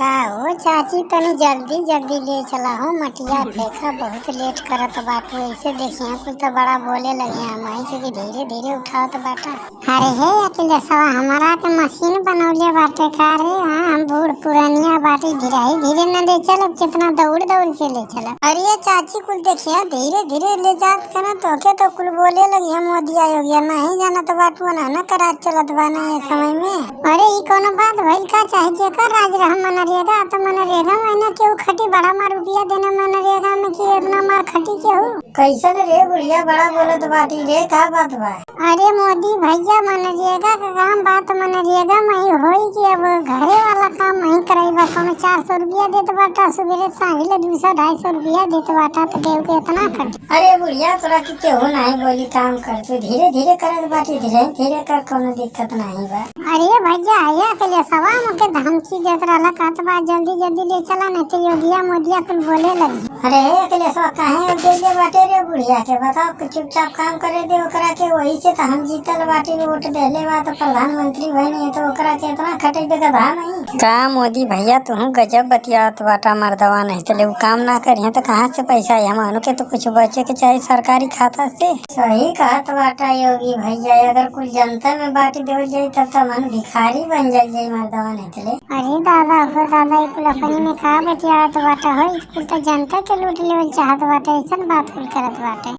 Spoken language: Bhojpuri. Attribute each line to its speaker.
Speaker 1: का हो चाची, तनी जल्दी जल्दी ले चला हो मटिया देखा बहुत लेट करत बाटू। ऐसे देखिए कुछ तो बड़ा बोले लगे हमारी क्योंकि धीरे धीरे उठावत बाटा। अरे हे अखिलेशवा, हमारा के मशीन बनौले बाटे का रे? हाँ, हम बूढ़ पुरानिया बाटी, धीरे धीरे न ले चलब, कितना दौड़ दौड़ के ले चला। अरे चाची कुल देखिए धीरे धीरे ले जात करा तो के तो कुल बोले लगी मोदी आयोग या नहीं जाना तो बाटू ना करा चलत बाना ये समय में। अरे ई कोनो बात भइल का? चाहे जेकर राज रहा मनरेगा तो मनरेगा महीना केहू खटी बड़ा मार रुपया देना मनरेगा में कि इतना मार खटी केहू। कैसन रे बुढ़िया बड़ा बोलत बाटी रे, का बात बा? अरे मोदी भैया मनरेगा का काम बात मनरेगा में ही होई कि अब घरे वाला काम नहीं कराइबा। कोनो 400 रुपया देत बाटा, सुबेरे सांझले 200-250 रुपया देत बाटा तो देव के इतना खटी। अरे बुढ़िया तोरा की केहू नहीं बोली काम कर, तू धीरे धीरे करत बाटी, धीरे धीरे कर, कोनो दिक्कत नहीं बा। अरे भैया आया के लिए सवा मुके धमकी देत रहला कहत बा जल्दी जल्दी ले चला नहीं तो योगिया मोदिया कुल बोले लगी। अरे के लिए सवा काहे देले बाटे रे बुढ़िया के? बताओ कि चुपचाप काम करे दे ओकरा के, वही से तो हम जीतल बाटी, वोट देले बा तो प्रधानमंत्री बनी है तो ओकरा के इतना खटे दे गधा नहीं का? मोदी भैया तू गजब बतियात बाटा मर्दवा, नहीं तो ले काम ना करिए तो कहाँ से पैसा आई? हम के तो कुछ बचे के चाहिए सरकारी खाता से। सही कहत बाटा योगी भैया, अगर कुल जनता में बाटी देवल जाये तब तो मन भिखारी बन जाये मर्दवा नहीं तो ले। अरे दादा हो दादा, कुल अपनी में का बतियात बाटा हो, कुल तो जनता के लूट लेवल चाहत बाटा, ऐसा बात कुल करत बाटे।